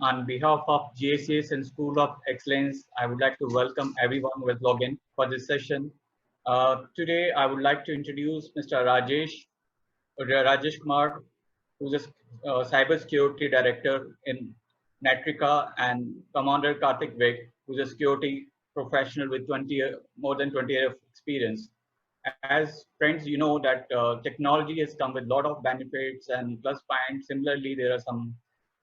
On behalf of GACS and School of Excellence, I would like to welcome everyone who has logged in for this session. Today, I would like to introduce Mr. Rajesh Kumar, who's a cybersecurity director in Netrica, and Commander Karthik Vik, who's a security professional with more than 20 years of experience. As friends, you know that technology has come with a lot of benefits and plus points. Similarly, there are some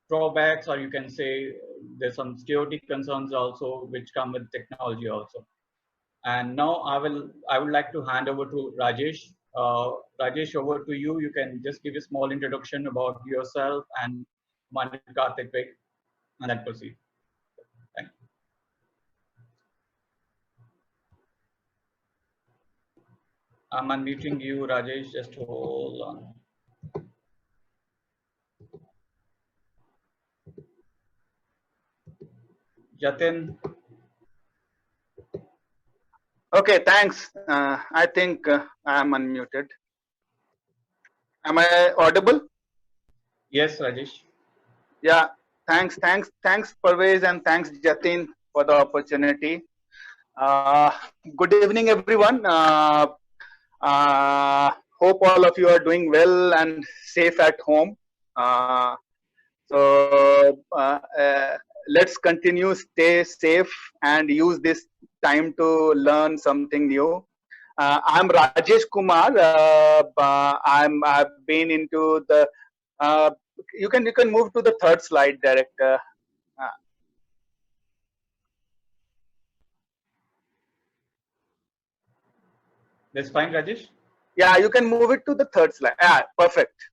drawbacks, or you can say there's some security concerns also, which come with technology also. And now I would like to hand over to Rajesh. Rajesh, over to you. You can just give a small introduction about yourself and Commander Karthik Vik, and then proceed. Thank you. I'm unmuting you, Rajesh. Just hold on. Jatin. Okay, thanks. I think I am unmuted. Am I audible? Yes, Rajesh. Yeah, thanks, Parvez, and thanks, Jatin, for the opportunity. Good evening, everyone. Hope all of you are doing well and safe at home. Let's continue, stay safe, and use this time to learn something new. I'm Rajesh Kumar. I've been into the. You can move to the third slide, director. That's fine, Rajesh. Yeah, you can move it to the third slide. Yeah, perfect.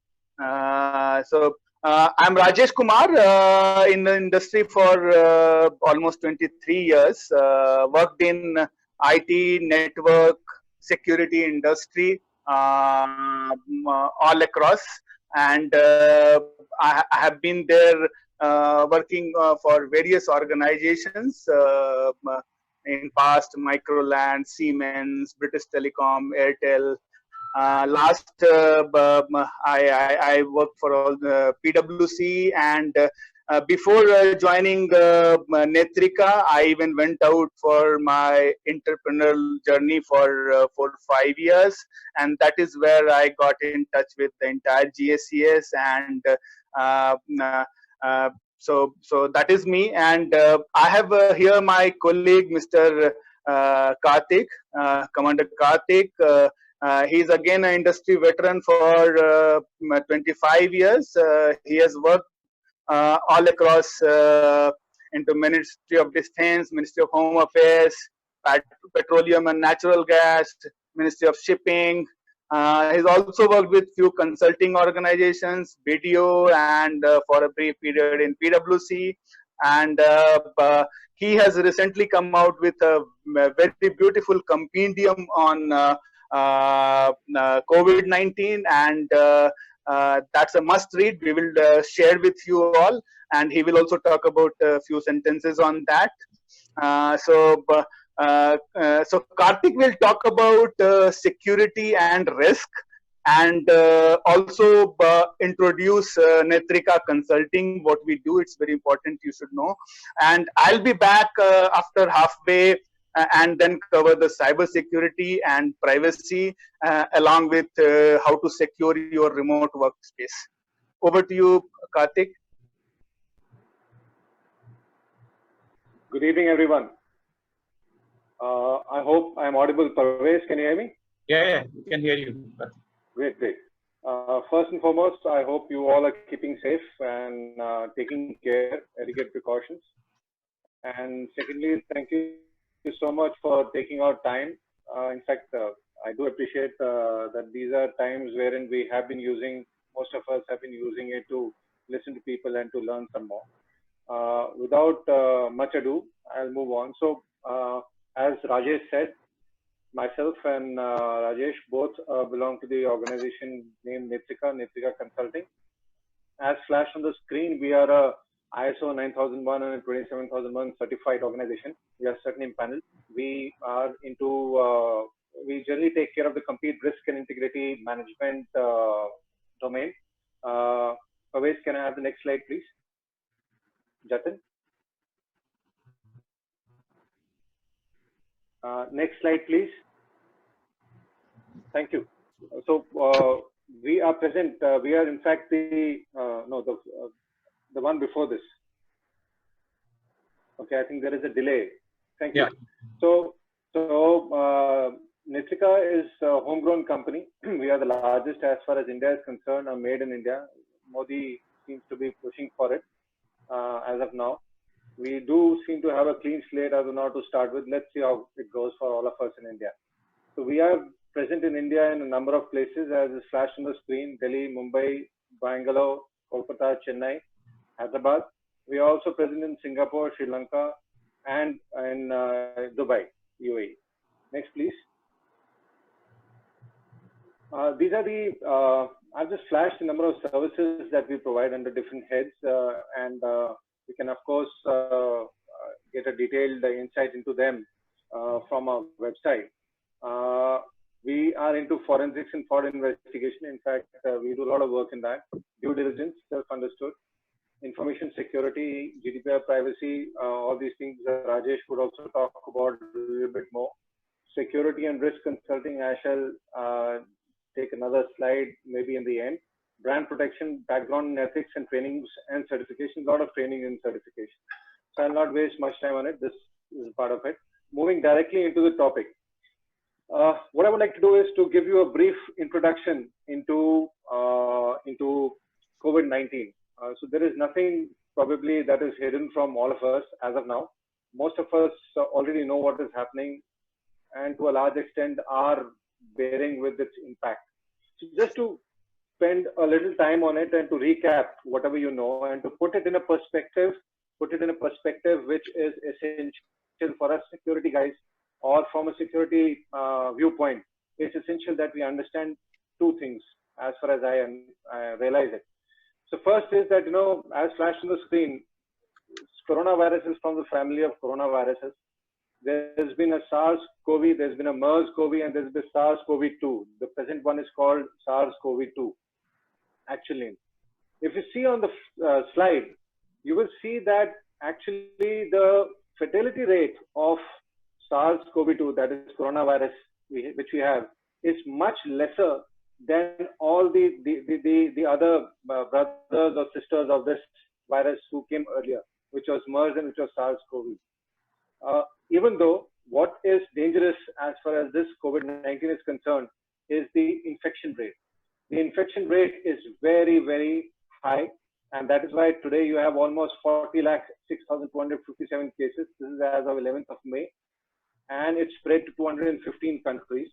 I'm Rajesh Kumar in the industry for almost 23 years. Worked in IT, network, security industry all across, and I have been there working for various organizations in past: Microland, Siemens, British Telecom, Airtel. I worked for all the PwC, and before joining Netrika, I even went out for my entrepreneurial journey for 5 years, and that is where I got in touch with the entire GACS, and uh, uh, so that is me, and I have here my colleague, Mr. Karthik, Commander Karthik. He's again an industry veteran for 25 years. He has worked all across into Ministry of Defense, Ministry of Home Affairs, Petroleum and Natural Gas, Ministry of Shipping. He's also worked with few consulting organizations, BDO, and for a brief period in PwC. And he has recently come out with a very beautiful compendium on COVID-19, and that's a must read. We will share with you all, and he will also talk about a few sentences on that. So Karthik will talk about security and risk, and also introduce Netrika Consulting, what we do. It's very important, you should know. And I'll be back after halfway, and then cover the cyber security and privacy, along with how to secure your remote workspace. Over to you, Karthik. Good evening, everyone. I hope I'm audible. Parvez, can you hear me? Yeah, we can hear you. Great. First and foremost, I hope you all are keeping safe and taking care, adequate precautions. And secondly, thank you so much for taking out time. In fact, I do appreciate that these are times wherein we have been using, most of us have been using it to listen to people and to learn some more. Without much ado, I'll move on. So, as Rajesh said, myself and Rajesh both belong to the organization named Netrika Consulting. As flashed on the screen, we are a ISO 9001 and 27001 certified organization. We are certainly impaneled. We are into, we generally take care of the complete risk and integrity management domain. Parvez, can I have the next slide, please? Jatin. Next slide, please. Thank you. So we are present. We are in fact the one before this. Okay, I think there is a delay. Thank you. Yeah. So Netrika is a homegrown company. We are the largest as far as India is concerned, are made in India. Modi seems to be pushing for it as of now. We do seem to have a clean slate as of now to start with. Let's see how it goes for all of us in India. So we are present in India in a number of places as is flashed on the screen: Delhi, Mumbai, Bangalore, Kolkata, Chennai, Hyderabad. We are also present in Singapore, Sri Lanka, and in Dubai, UAE. Next, please. These are the, I've just flashed a number of services that we provide under different heads, and you can, of course, get a detailed insight into them from our website. We are into forensics and fraud investigation. In fact, we do a lot of work in that. Due diligence, self-understood. Information security, GDPR privacy, all these things Rajesh would also talk about a little bit more. Security and risk consulting, I shall take another slide maybe in the end. Brand protection, background in ethics and trainings and certification, a lot of training and certification. So I'll not waste much time on it. This is part of it. Moving directly into the topic. What I would like to do is to give you a brief introduction into COVID-19. So there is nothing probably that is hidden from all of us as of now. Most of us already know what is happening and to a large extent are bearing with its impact. So just to spend a little time on it and to recap whatever you know and to put it in a perspective which is essential for us security guys, or from a security viewpoint. It's essential that we understand two things as far as I realize it. So first is that, you know, as flashed on the screen, coronavirus is from the family of coronaviruses. There's been a SARS-CoV, there's been a MERS-CoV, and there's been SARS-CoV-2. The present one is called SARS-CoV-2, actually. If you see on the slide, you will see that actually the fatality rate of SARS-CoV-2, that is coronavirus, which we have, is much lesser than all the other brothers or sisters of this virus who came earlier, which was MERS and which was SARS-CoV. Even though what is dangerous as far as this COVID-19 is concerned is the infection rate. The infection rate is very, very high, and that is why today you have almost 40,06,257 cases. This is as of 11th of May, and it's spread to 215 countries.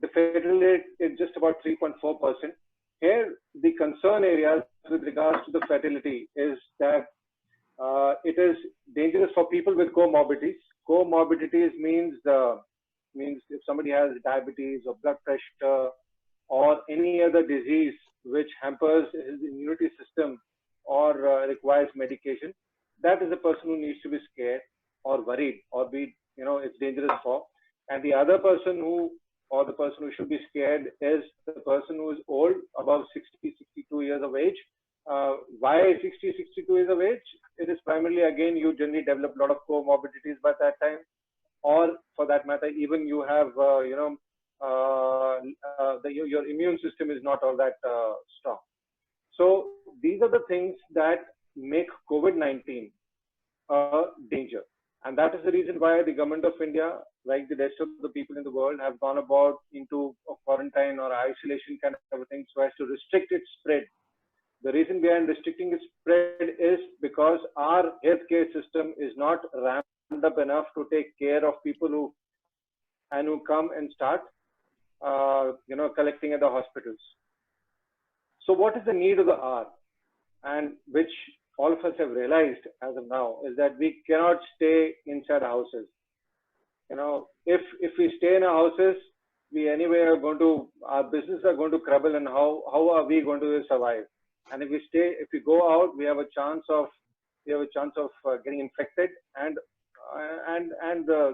The fatality rate is just about 3.4%. Here, the concern areas with regards to the fatality is that it is dangerous for people with comorbidities. Comorbidities means if somebody has diabetes or blood pressure or any other disease which hampers his immunity system or requires medication, that is a person who needs to be scared or worried or be, you know, it's dangerous for. And the other person who should be scared is the person who is old, above 60, 62 years of age. Why 60, 62 years of age? It is primarily, again, you generally develop a lot of comorbidities by that time, or for that matter, even you have, your immune system is not all that strong. So these are the things that make COVID-19 a danger. And that is the reason why the government of India, like the rest of the people in the world, have gone about into a quarantine or isolation kind of a thing so as to restrict its spread. The reason behind restricting its spread is because our healthcare system is not ramped up enough to take care of people who come and start, collecting at the hospitals. So what is the need of the hour? And which all of us have realized as of now is that we cannot stay inside houses. You know, if we stay in our houses, we anyway are going to, our business are going to crumble, and how are we going to survive? And if we go out, we have a chance of getting infected, and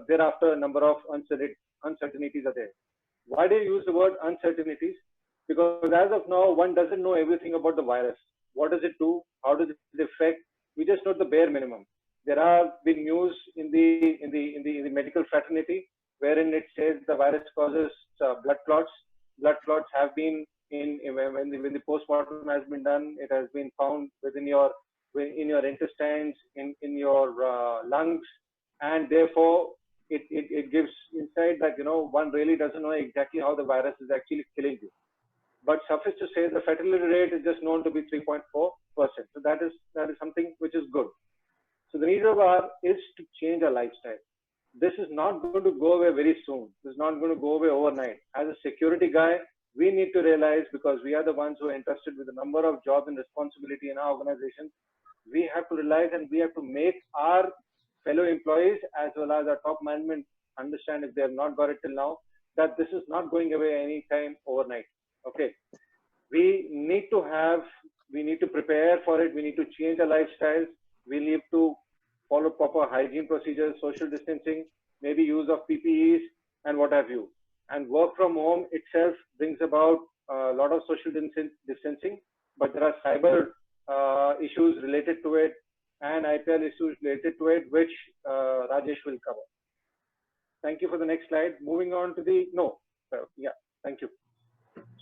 thereafter a number of uncertainties are there. Why do you use the word uncertainties? Because as of now, one doesn't know everything about the virus. What does it do? How does it affect? We just know the bare minimum. There have been news in the medical fraternity wherein it says the virus causes blood clots. Blood clots have been when the postmortem has been done, it has been found in your intestines, in your lungs, and therefore it gives insight that one really doesn't know exactly how the virus is actually killing you. But suffice to say, the fatality rate is just known to be 3.4%. So that is something which is good. So the need of our is to change our lifestyle. This is not going to go away very soon. This is not going to go away overnight. As a security guy, we need to realize, because we are the ones who are entrusted with a number of jobs and responsibility in our organization, we have to realize and we have to make our fellow employees as well as our top management understand, if they have not got it till now, that this is not going away anytime overnight. Okay. We need to prepare for it. We need to change our lifestyles. We need to follow proper hygiene procedures, social distancing, maybe use of PPEs and what have you. And work from home itself brings about a lot of social distancing, but there are cyber issues related to it and IPL issues related to it, which Rajesh will cover. Thank you for the next slide. Moving on to thank you.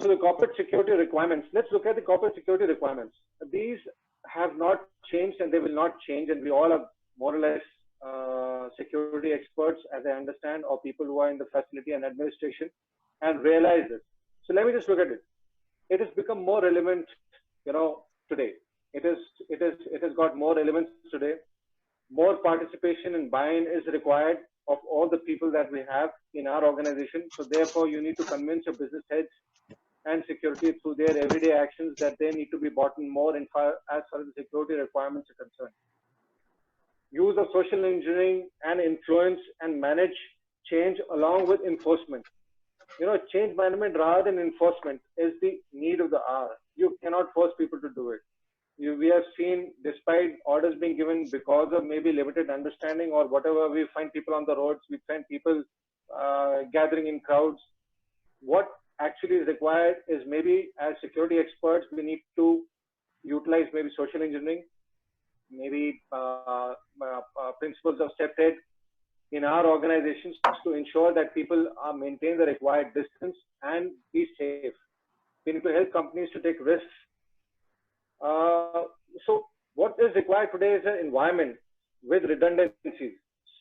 So the corporate security requirements. Let's look at the corporate security requirements. These have not changed and they will not change, and we all are more or less security experts, as I understand, or people who are in the facility and administration and realize this. So let me just look at it. It has become more relevant, today. It has got more relevance today. More participation and buy-in is required of all the people that we have in our organization. So therefore, you need to convince your business heads and security through their everyday actions that they need to be bought in more as far as the security requirements are concerned. Use of social engineering and influence and manage change along with enforcement. Change management rather than enforcement is the need of the hour. You cannot force people to do it. We have seen, despite orders being given because of maybe limited understanding or whatever, we find people on the roads, we find people gathering in crowds. What actually is required is, maybe as security experts, we need to utilize maybe social engineering, maybe principles of SafeTech in our organizations to ensure that people maintain the required distance and be safe. We need to help companies to take risks. So what is required today is an environment with redundancies.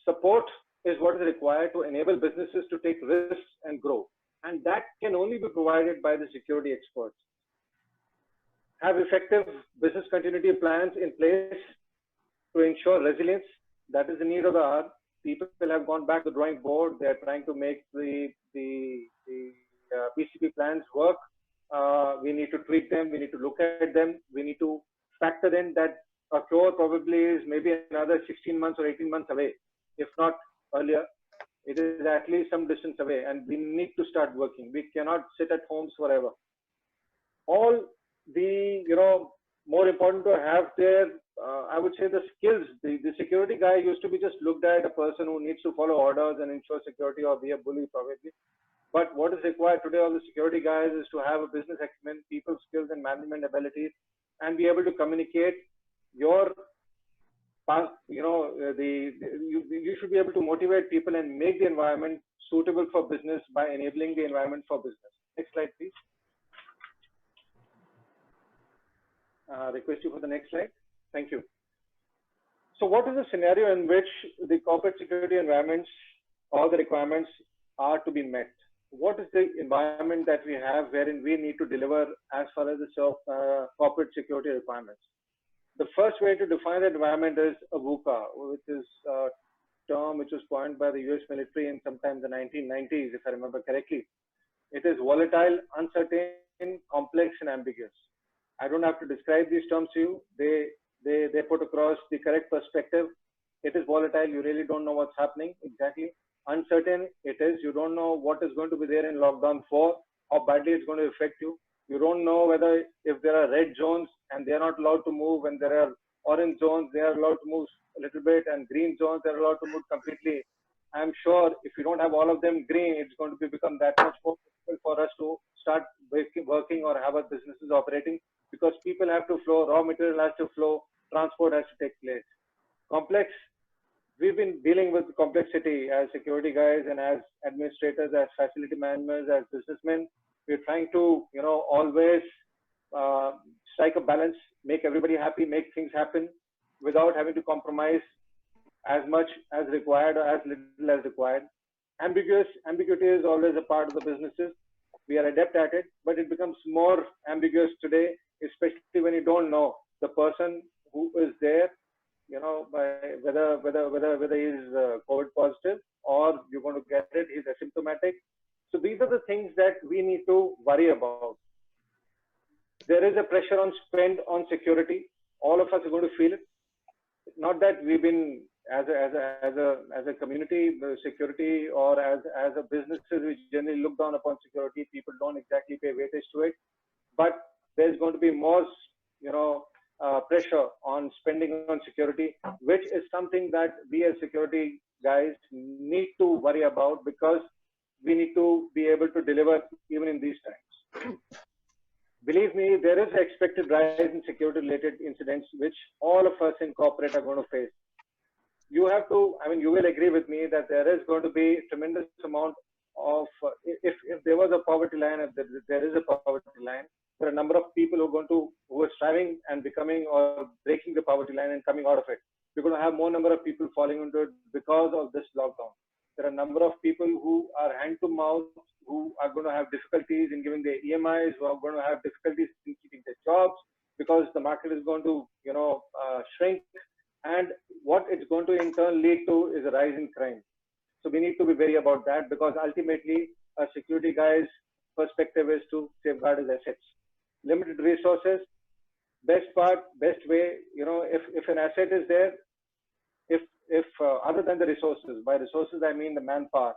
Support is what is required to enable businesses to take risks and grow. And that can only be provided by the security experts. Have effective business continuity plans in place to ensure resilience. That is the need of the hour. People have gone back to the drawing board. They're trying to make the BCP plans work. We need to tweak them. We need to look at them. We need to factor in that a cure probably is maybe another 16 months or 18 months away, if not earlier. It is at least some distance away, and we need to start working. We cannot sit at homes forever. All the, more important to have there, I would say, the skills. The security guy used to be just looked at a person who needs to follow orders and ensure security or be a bully probably. But what is required today of the security guys is to have a business acumen, people skills and management abilities, and be able to communicate your past, you should be able to motivate people and make the environment suitable for business by enabling the environment for business. Next slide, please. Request you for the next slide. Thank you. So what is the scenario in which the corporate security environments or the requirements are to be met? What is the environment that we have wherein we need to deliver as far as the corporate security requirements? The first way to define the environment is a VUCA, which is a term which was coined by the US military in sometime the 1990s, if I remember correctly. It is volatile, uncertain, complex, and ambiguous. I don't have to describe these terms to you. They put across the correct perspective. It is volatile. You really don't know what's happening exactly. Uncertain, it is. You don't know what is going to be there in lockdown 4, how badly it's going to affect you. You don't know whether if there are red zones and they are not allowed to move, and there are orange zones, they are allowed to move a little bit, and green zones, they're allowed to move completely. I'm sure if you don't have all of them green, it's going to become that much more difficult for us to start working or have our businesses operating, because people have to flow, raw material has to flow, transport has to take place. Complex, we've been dealing with complexity as security guys and as administrators, as facility managers, as businessmen. We're trying to, always strike a balance, make everybody happy, make things happen without having to compromise as much as required or as little as required. Ambiguity is always a part of the businesses. We are adept at it, but it becomes more ambiguous today, especially when you don't know the person who is there, by whether he's COVID positive or you're going to get it, he's asymptomatic. So these are the things that we need to worry about. There is a pressure on spend on security. All of us are going to feel it. Not that we've been as a community, security, or as a businesses, we generally look down upon security. People don't exactly pay weightage to it, but there's going to be more, pressure on spending on security, which is something that we as security guys need to worry about, because we need to be able to deliver even in these times. Believe me, there is an expected rise in security-related incidents, which all of us in corporate are going to face. You have to, you will agree with me that there is going to be a tremendous amount of, if there was a poverty line, if there is a poverty line, there are a number of people who are striving and becoming or breaking the poverty line and coming out of it. We're going to have more number of people falling into it because of this lockdown. There are a number of people who are hand to mouth, who are going to have difficulties in giving their EMIs, who are going to have difficulties in keeping their jobs because the market is going to, shrink. And what it's going to in turn lead to is a rise in crime. So we need to be wary about that, because ultimately a security guy's perspective is to safeguard his assets. Limited resources, best way, if an asset is there, if other than the resources, by resources I mean the manpower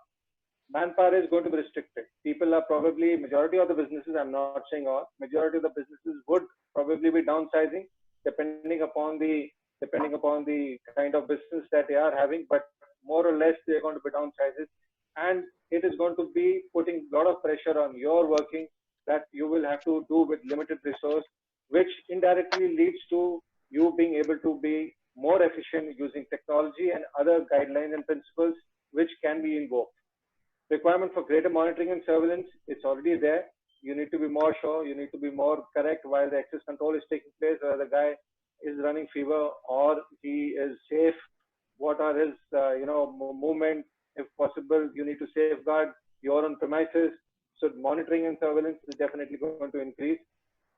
is going to be restricted. People are probably, majority of the businesses, I'm not saying all, majority of the businesses would probably be downsizing depending upon the kind of business that they are having, but more or less they're going to be downsizes, and it is going to be putting a lot of pressure on your working that you will have to do with limited resource, which indirectly leads to you being able to be more efficient using technology and other guidelines and principles which can be invoked. Requirement for greater monitoring and surveillance, it's already there. You need to be more sure, you need to be more correct while the access control is taking place, whether the guy is running fever or he is safe, what are his movement. If possible, you need to safeguard your own premises. So monitoring and surveillance is definitely going to increase.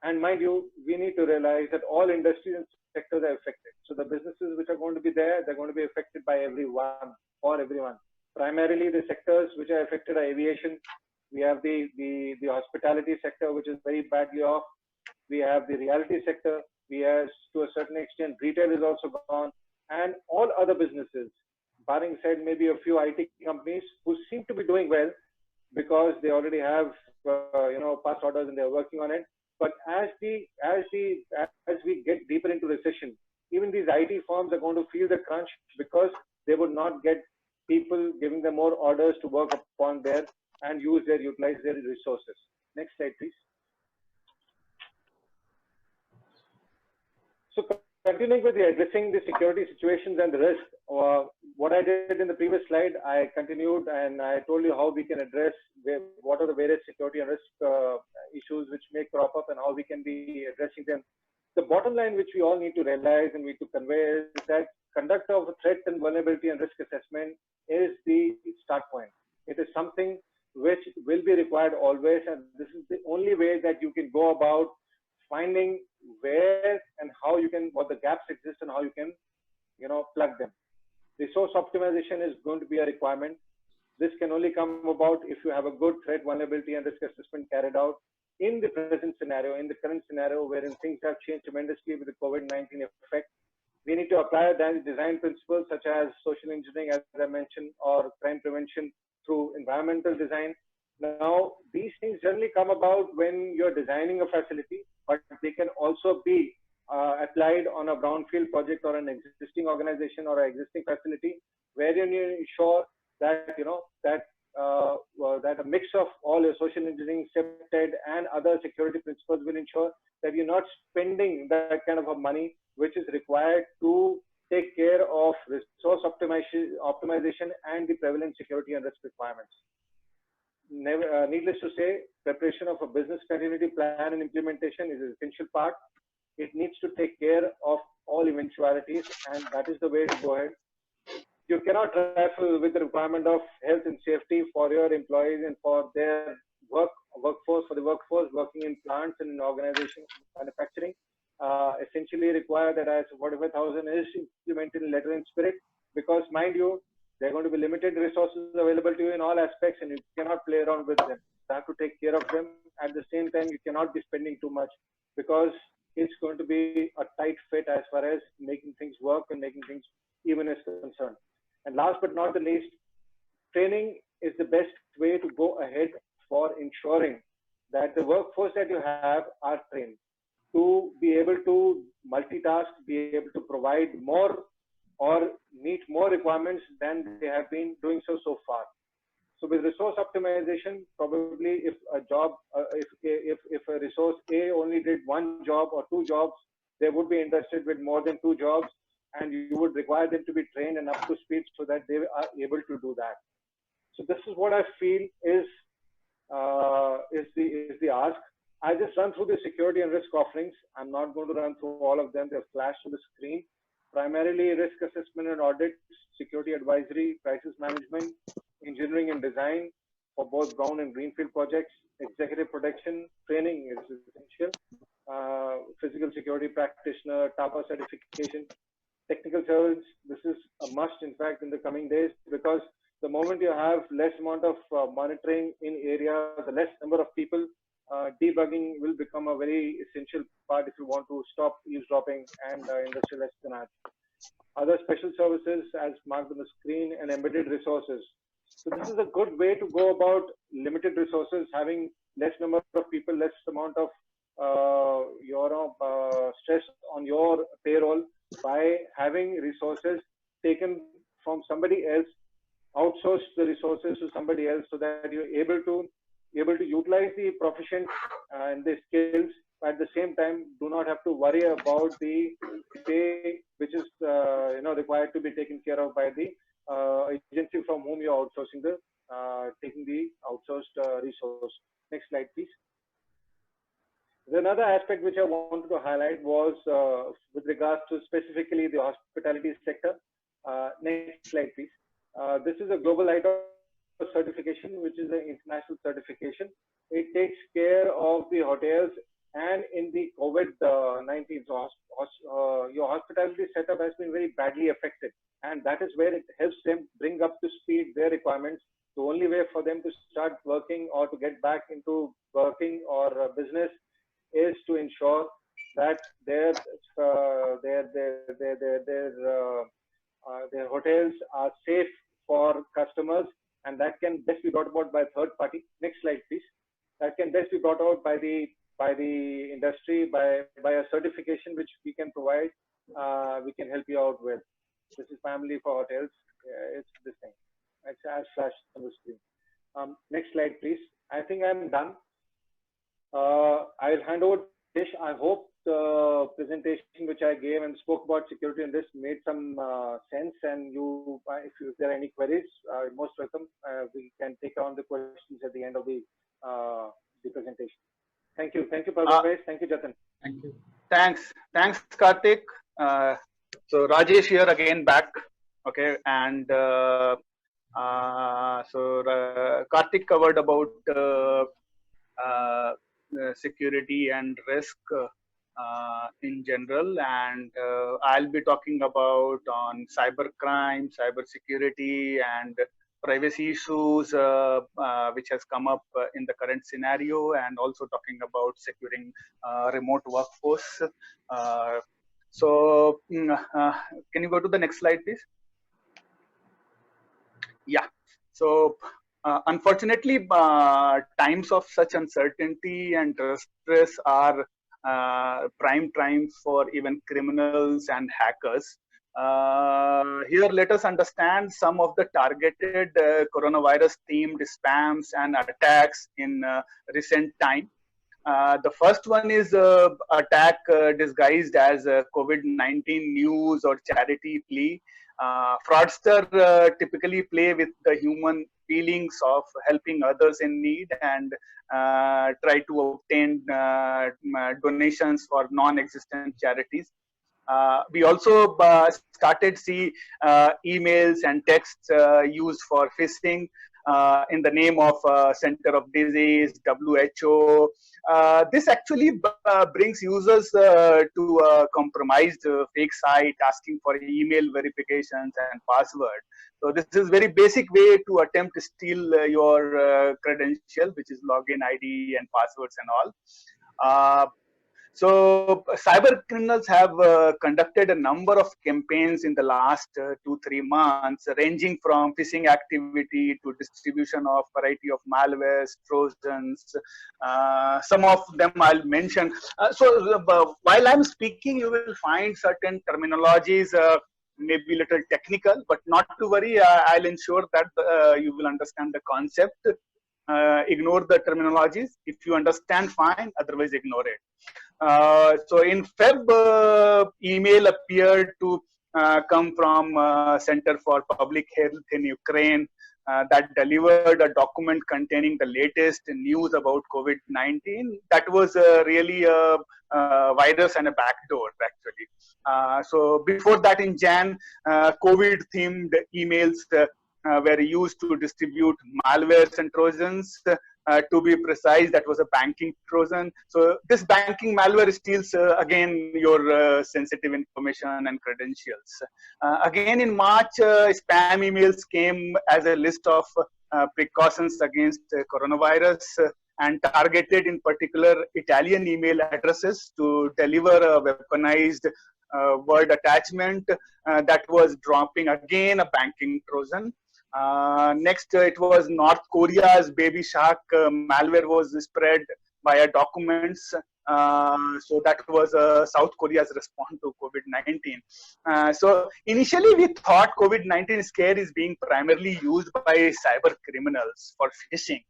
And mind you, we need to realize that all industries and sectors are affected. So the businesses which are going to be there, they're going to be affected by everyone or everyone. Primarily the sectors which are affected are aviation. We have the hospitality sector, which is very badly off. We have the reality sector. We have, to a certain extent, retail is also gone, and all other businesses, barring said maybe a few IT companies who seem to be doing well because they already have past orders and they're working on it. But as we get deeper into recession, even these IT firms are going to feel the crunch because they would not get people giving them more orders to work upon there and utilize their resources. Next slide, please. So continuing with addressing the security situations and the risk, what I did in the previous slide, I continued and I told you how we can address what are the various security and risk issues which may crop up and how we can be addressing them. The bottom line which we all need to realize and we need to convey is that conduct of threat and vulnerability and risk assessment is the start point. It is something which will be required always, and this is the only way that you can go about finding where and how you can, what the gaps exist and how you can, plug them. Resource optimization is going to be a requirement. This can only come about if you have a good threat, vulnerability, and risk assessment carried out in the present scenario, in the current scenario, wherein things have changed tremendously with the COVID-19 effect. We need to apply design principles such as social engineering, as I mentioned, or crime prevention through environmental design. Now, these things generally come about when you're designing a facility, but they can also be applied on a brownfield project or an existing organization or an existing facility, where you ensure that that a mix of all your social engineering, SEPTED, and other security principles will ensure that you're not spending that kind of a money which is required to take care of resource optimization and the prevalent security and risk requirements. Needless to say, preparation of a business continuity plan and implementation is an essential part. It needs to take care of all eventualities, and that is the way to go ahead. You cannot trifle with the requirement of health and safety for your employees and for their workforce working in plants and in organizations, manufacturing. Essentially require that ISO 45000 is implemented in letter and spirit, because mind you, there are going to be limited resources available to you in all aspects, and you cannot play around with them. You have to take care of them. At the same time, you cannot be spending too much, because it's going to be a tight fit as far as making things work and making things even is concerned. And last but not the least, training is the best way to go ahead for ensuring that the workforce that you have are trained to be able to multitask, be able to provide more or meet more requirements than they have been doing so far. So with resource optimization, probably if a job, if a resource A only did one job or two jobs, they would be interested with more than two jobs, and you would require them to be trained and up to speed so that they are able to do that. So this is what I feel is the ask. I just run through the security and risk offerings. I'm not going to run through all of them. They're flashed on the screen. Primarily risk assessment and audit, security advisory, crisis management, engineering and design for both brown and greenfield projects, executive protection, training is essential, physical security practitioner, TAPA certification, technical service. This is a must, in fact, in the coming days, because the moment you have less amount of monitoring in area, the less number of people, debugging will become a very essential part if you want to stop eavesdropping and industrial espionage. Other special services as marked on the screen, and embedded resources. So this is a good way to go about limited resources, having less number of people, less amount of stress on your payroll by having resources taken from somebody else, outsource the resources to somebody else, so that you're able to utilize the proficient and the skills, but at the same time do not have to worry about the pay which is required to be taken care of by the agency from whom you're outsourcing taking the outsourced resource. Next slide, please. Another aspect which I wanted to highlight was with regards to specifically the hospitality sector. Next slide, please. This is a global ITOR certification, which is an international certification. It takes care of the hotels, and in the COVID-19, your hospitality setup has been very badly affected, and that is where it helps them bring up to speed their requirements. The only way for them to start working or to get back into working or business is to ensure that their hotels are safe for customers, and that can best be brought about by a third party. Next slide, please. That can best be brought out by the industry, by a certification which we can provide. We can help you out with. This is primarily for hotels. It's this thing. It's as flashed on the screen. Next slide, please. I think I'm done. I'll hand over to Dish. I hope the presentation which I gave and spoke about security and risk made some sense. And if there are any queries, most welcome. We can take on the questions at the end of the presentation. Thank you. Thank you, Parvesh. Thank you, Jatin. Thank you. Thanks, Karthik. So Rajesh here again back. Okay, and Karthik covered about security and risk in general, and I'll be talking about on cyber crime, cyber security, and privacy issues which has come up in the current scenario, and also talking about securing remote workforce. Can you go to the next slide, please? Yeah. So unfortunately, times of such uncertainty and stress are prime times for even criminals and hackers. Here, let us understand some of the targeted coronavirus-themed spams and attacks in recent time. The first one is attack disguised as COVID-19 news or charity plea. Fraudster typically play with the human feelings of helping others in need and try to obtain donations for non-existent charities. We also started see emails and texts used for phishing in the name of Center of Disease, WHO. This actually brings users to a compromised fake site asking for email verifications and password. So this is very basic way to attempt to steal your credential, which is login ID and passwords and all. So cyber criminals have conducted a number of campaigns in the last 2-3 months, ranging from phishing activity to distribution of variety of malwares, trojans. Some of them I'll mention. While I'm speaking, you will find certain terminologies maybe a little technical, but not to worry. I'll ensure that you will understand the concept. Ignore the terminologies. If you understand, fine. Otherwise, ignore it. So in Feb, email appeared to come from Center for Public Health in Ukraine that delivered a document containing the latest news about COVID-19. That was really a virus and a backdoor, actually. So before that, in Jan, COVID-themed emails were used to distribute malwares and trojans. To be precise, that was a banking trojan. So this banking malware steals again your sensitive information and credentials. Again in March, spam emails came as a list of precautions against coronavirus and targeted in particular Italian email addresses to deliver a weaponized word attachment that was dropping again a banking trojan. Next, it was North Korea's Baby Shark malware was spread via documents. So that was South Korea's response to COVID-19. So initially we thought COVID-19 scare is being primarily used by cyber criminals for phishing.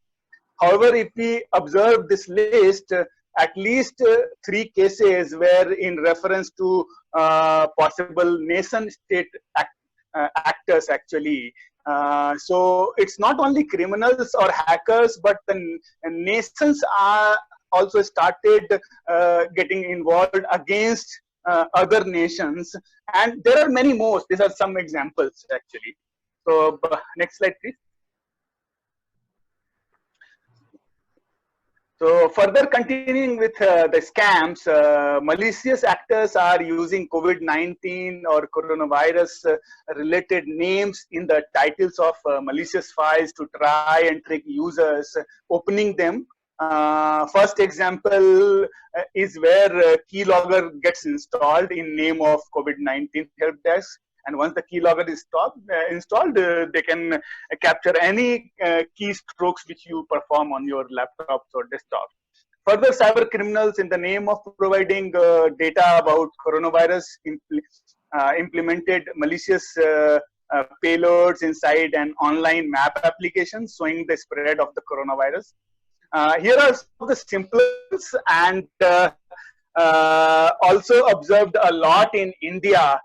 However, if we observe this list, at least 3 cases were in reference to possible nation state actors actually. So it's not only criminals or hackers, but the nations are also started getting involved against other nations. And there are many more. These are some examples actually. So next slide, please. So further continuing with the scams, malicious actors are using COVID-19 or coronavirus related names in the titles of malicious files to try and trick users, opening them. First example is where keylogger gets installed in name of COVID-19 help desk. And once the keylogger is installed, they can capture any keystrokes which you perform on your laptops or desktop. Further, cyber criminals, in the name of providing data about coronavirus, implemented malicious payloads inside an online map application showing the spread of the coronavirus. Here are some of the simplest and also observed a lot in India.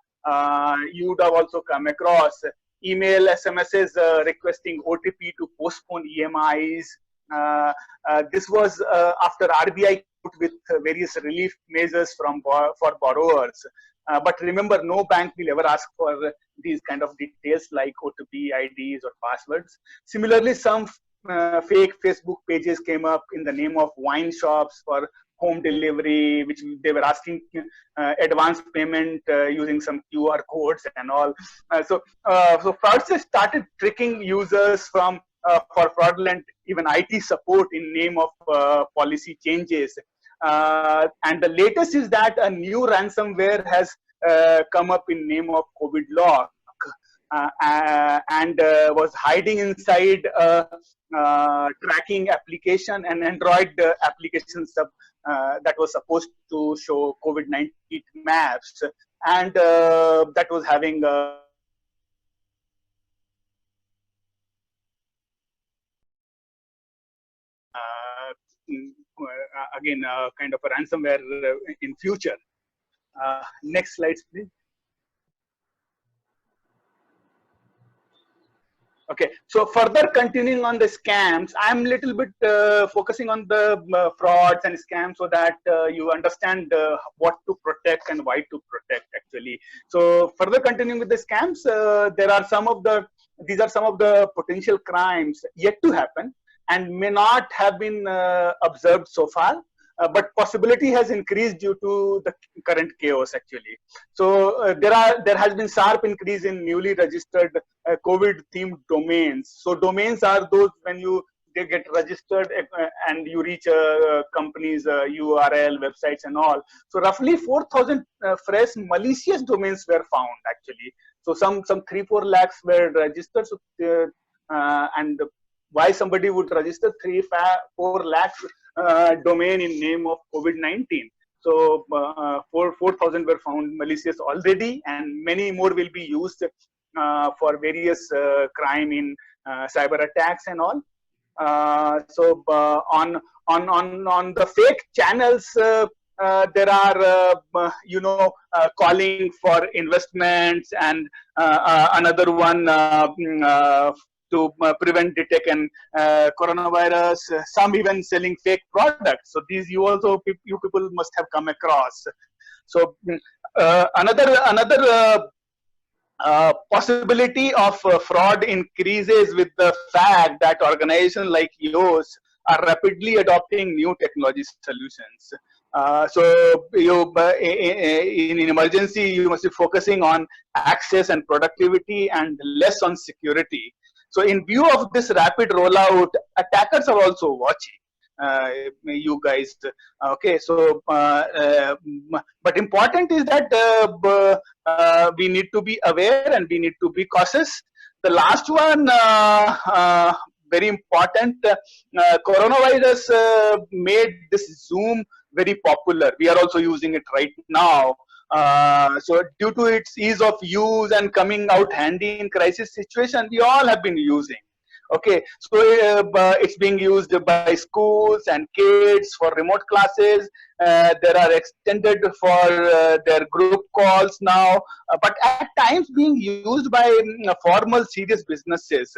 You would have also come across email SMSs requesting OTP to postpone EMIs. This was after RBI put with various relief measures for borrowers. But remember, no bank will ever ask for these kind of details like OTP, IDs or passwords. Similarly, some fake Facebook pages came up in the name of wine shops for home delivery, which they were asking advance payment using some QR codes and all. So fraudsters started tricking users for fraudulent even IT support in name of policy changes. And the latest is that a new ransomware has come up in name of COVID Lock. And was hiding inside a tracking application and Android application that was supposed to show COVID-19 maps. and that was having again kind of a ransomware in future. Next slides, please. Okay, so further continuing on the scams, I'm little bit focusing on the frauds and scams so that you understand what to protect and why to protect actually. So further continuing with the scams, there are some of the, these are some of the potential crimes yet to happen and may not have been observed so far. But possibility has increased due to the current chaos actually. So there has been sharp increase in newly registered COVID themed domains. So domains are those when they get registered and you reach a company's URL, websites and all. So roughly 4,000 fresh malicious domains were found actually. So some 3-4 lakhs were registered. So and why somebody would register 3-4 lakhs domain in name of COVID-19. So 4,000 were found malicious already, and many more will be used for various crime in cyber attacks and all. So on the fake channels, there are calling for investments, and another one to prevent, detect and coronavirus, some even selling fake products. So these you people must have come across. So another possibility of fraud increases with the fact that organizations like yours are rapidly adopting new technology solutions. So in emergency, you must be focusing on access and productivity and less on security. So in view of this rapid rollout, attackers are also watching you guys. Okay, so but important is that we need to be aware and we need to be cautious. The last one, very important, coronavirus made this Zoom very popular. We are also using it right now. So due to its ease of use and coming out handy in crisis situation, we all have been using. Okay, so it's being used by schools and kids for remote classes. There are extended for their group calls now, but at times being used by formal serious businesses.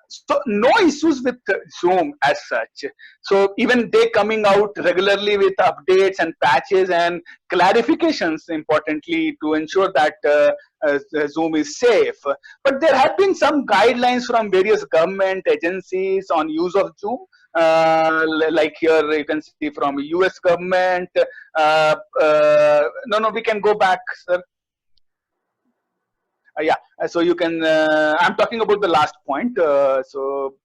So no issues with Zoom as such. So even they coming out regularly with updates and patches and clarifications, importantly, to ensure that Zoom is safe. But there have been some guidelines from various government agencies on use of Zoom. Like here you can see from US government. No, we can go back, sir. Yeah, so you can, I'm talking about the last point. So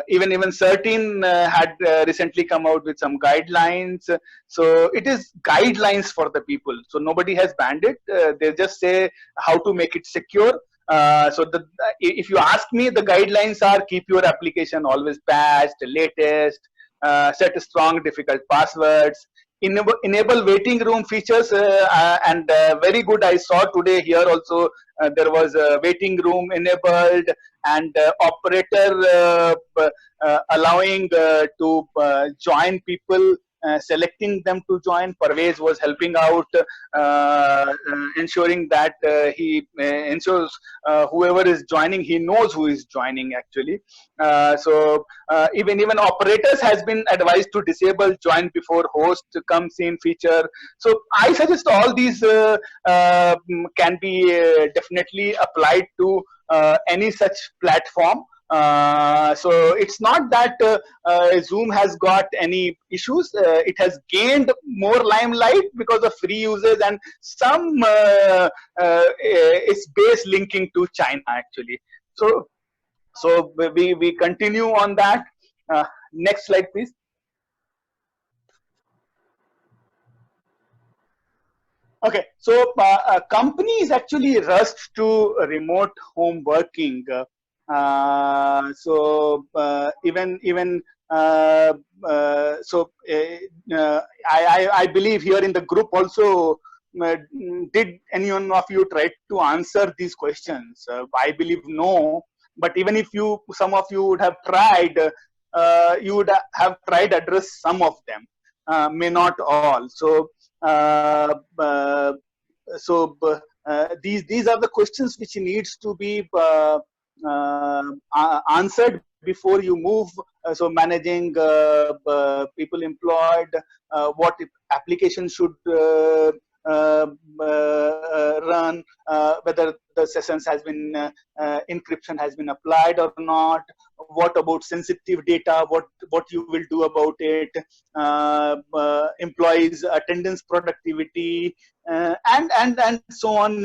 even CERT-In had recently come out with some guidelines. So it is guidelines for the people. So nobody has banned it. They just say how to make it secure. So if you ask me, the guidelines are keep your application always patched, latest, set strong difficult passwords, enable waiting room features, and very good. I saw today here also there was a waiting room enabled, and operator allowing to join people, selecting them to join. Parvez was helping out, ensuring that he ensures whoever is joining, he knows who is joining actually. So even operators has been advised to disable join before host comes in feature. So I suggest all these can be definitely applied to any such platform. So it's not that Zoom has got any issues. It has gained more limelight because of free users and some its base linking to China actually. So we continue on that. Next slide, please. Okay, so companies actually rushed to remote home working. So I believe here in the group also did anyone of you try to answer these questions? I believe no. But even if some of you would have tried, you would have tried to address some of them, may not all. So, these are the questions which needs to be answered before you move. So managing people employed, what application should run, whether the sessions has been encryption has been applied or not, what about sensitive data, what you will do about it, employees attendance, productivity, and so on.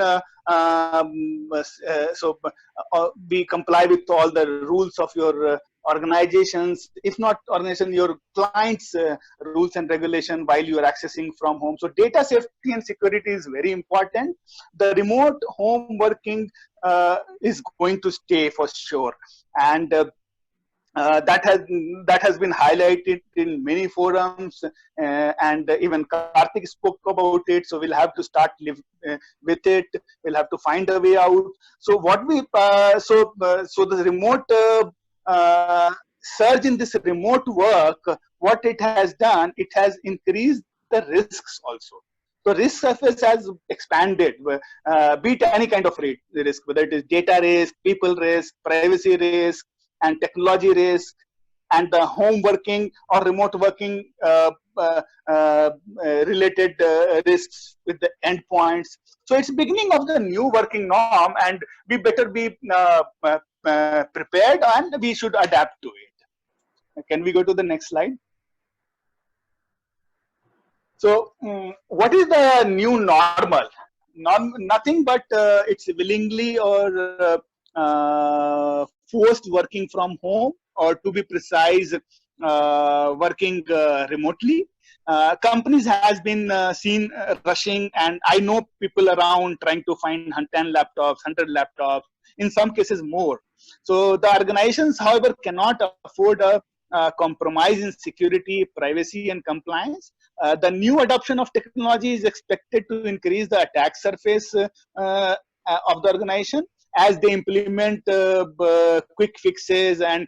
We comply with all the rules of your organizations, if not organization, your clients rules and regulation while you are accessing from home. So data safety and security is very important. The remote home working is going to stay for sure, and that has been highlighted in many forums, and even Karthik spoke about it. So we'll have to start live with it. We'll have to find a way out. So what we so the remote surge in this remote work, what it has done, it has increased the risks also. So risk surface has expanded, be it any kind of risk, whether it is data risk, people risk, privacy risk, and technology risk, and the home working or remote working related risks with the endpoints. So it's beginning of the new working norm, and we better be prepared, and we should adapt to it. Can we go to the next slide? So what is the new normal? Nothing but it's willingly or forced working from home, or to be precise, working remotely. Companies has been seen rushing, and I know people around trying to find 10 laptops, 100 laptops, in some cases more. So the organizations, however, cannot afford a compromise in security, privacy, and compliance. The new adoption of technology is expected to increase the attack surface of the organization as they implement quick fixes and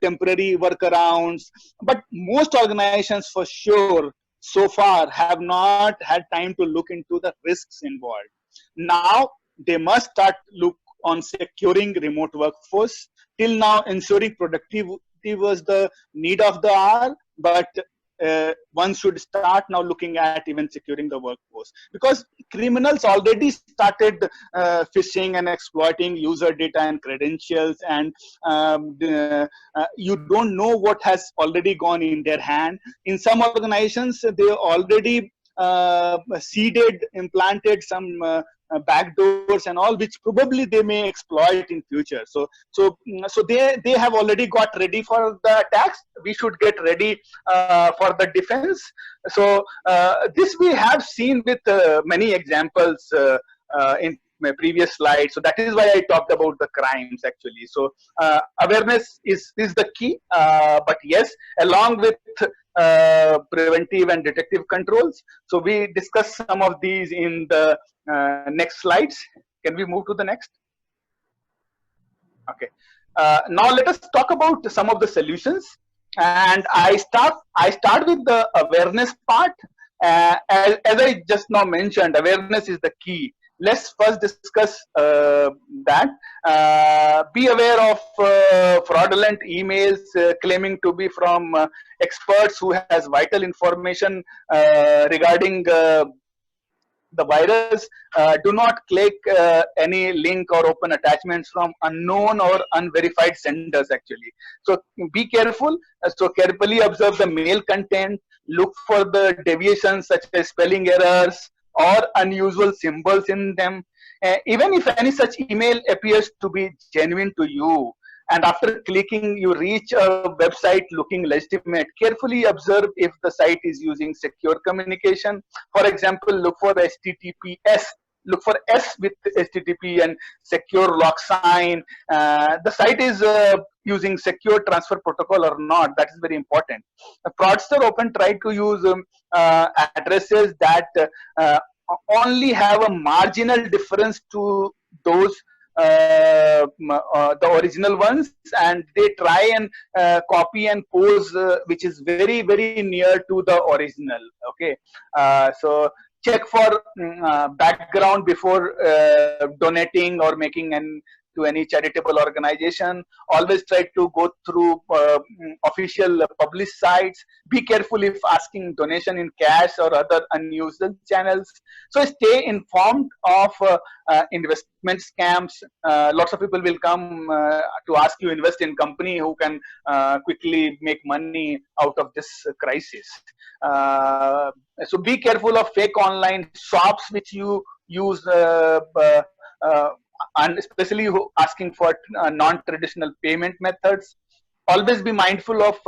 temporary workarounds. But most organizations, for sure, so far have not had time to look into the risks involved. Now they must start look on securing remote workforce. Till now, ensuring productivity was the need of the hour, but one should start now looking at even securing the workforce, because criminals already started phishing and exploiting user data and credentials, and you don't know what has already gone in their hand. In some organizations, they already seeded, implanted some backdoors and all, which probably they may exploit in future. So they have already got ready for the attacks. We should get ready for the defense. So this we have seen with many examples in my previous slide. So that is why I talked about the crimes actually. So awareness is the key, but yes, along with preventive and detective controls. So we discussed some of these in the next slides. Can we move to the next? Okay. Now let us talk about some of the solutions, and I start with the awareness part. As I just now mentioned, awareness is the key. Let's first discuss that. Be aware of fraudulent emails claiming to be from experts who has vital information regarding the virus. Do not click any link or open attachments from unknown or unverified senders actually. So be careful. So carefully observe the mail content. Look for the deviations such as spelling errors or unusual symbols in them. Even if any such email appears to be genuine to you, and after clicking you reach a website looking legitimate, carefully observe if the site is using secure communication. For example, look for HTTPS. Look for S with HTTP and secure lock sign. The site is using secure transfer protocol or not. That is very important. A fraudster often try to use addresses that only have a marginal difference to those the original ones, and they try and copy and pose which is very near to the original. Okay, so check for background before donating or making an to any charitable organization. Always try to go through official published sites. Be careful if asking donation in cash or other unusual channels. So stay informed of investment scams. Lots of people will come to ask you invest in company who can quickly make money out of this crisis. So be careful of fake online shops which you use and especially asking for non-traditional payment methods. Always be mindful of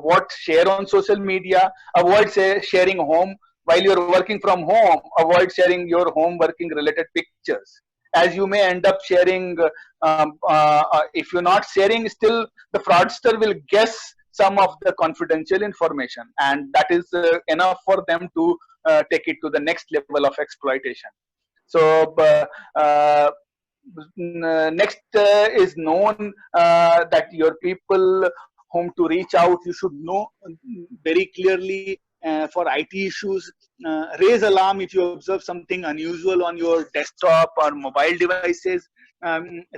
what share on social media. Avoid sharing home while you're working from home. Avoid sharing your home working related pictures, as you may end up sharing. If you're not sharing, still the fraudster will guess some of the confidential information, and that is enough for them to take it to the next level of exploitation. So next is known that your people whom to reach out, you should know very clearly for IT issues. Raise alarm if you observe something unusual on your desktop or mobile devices.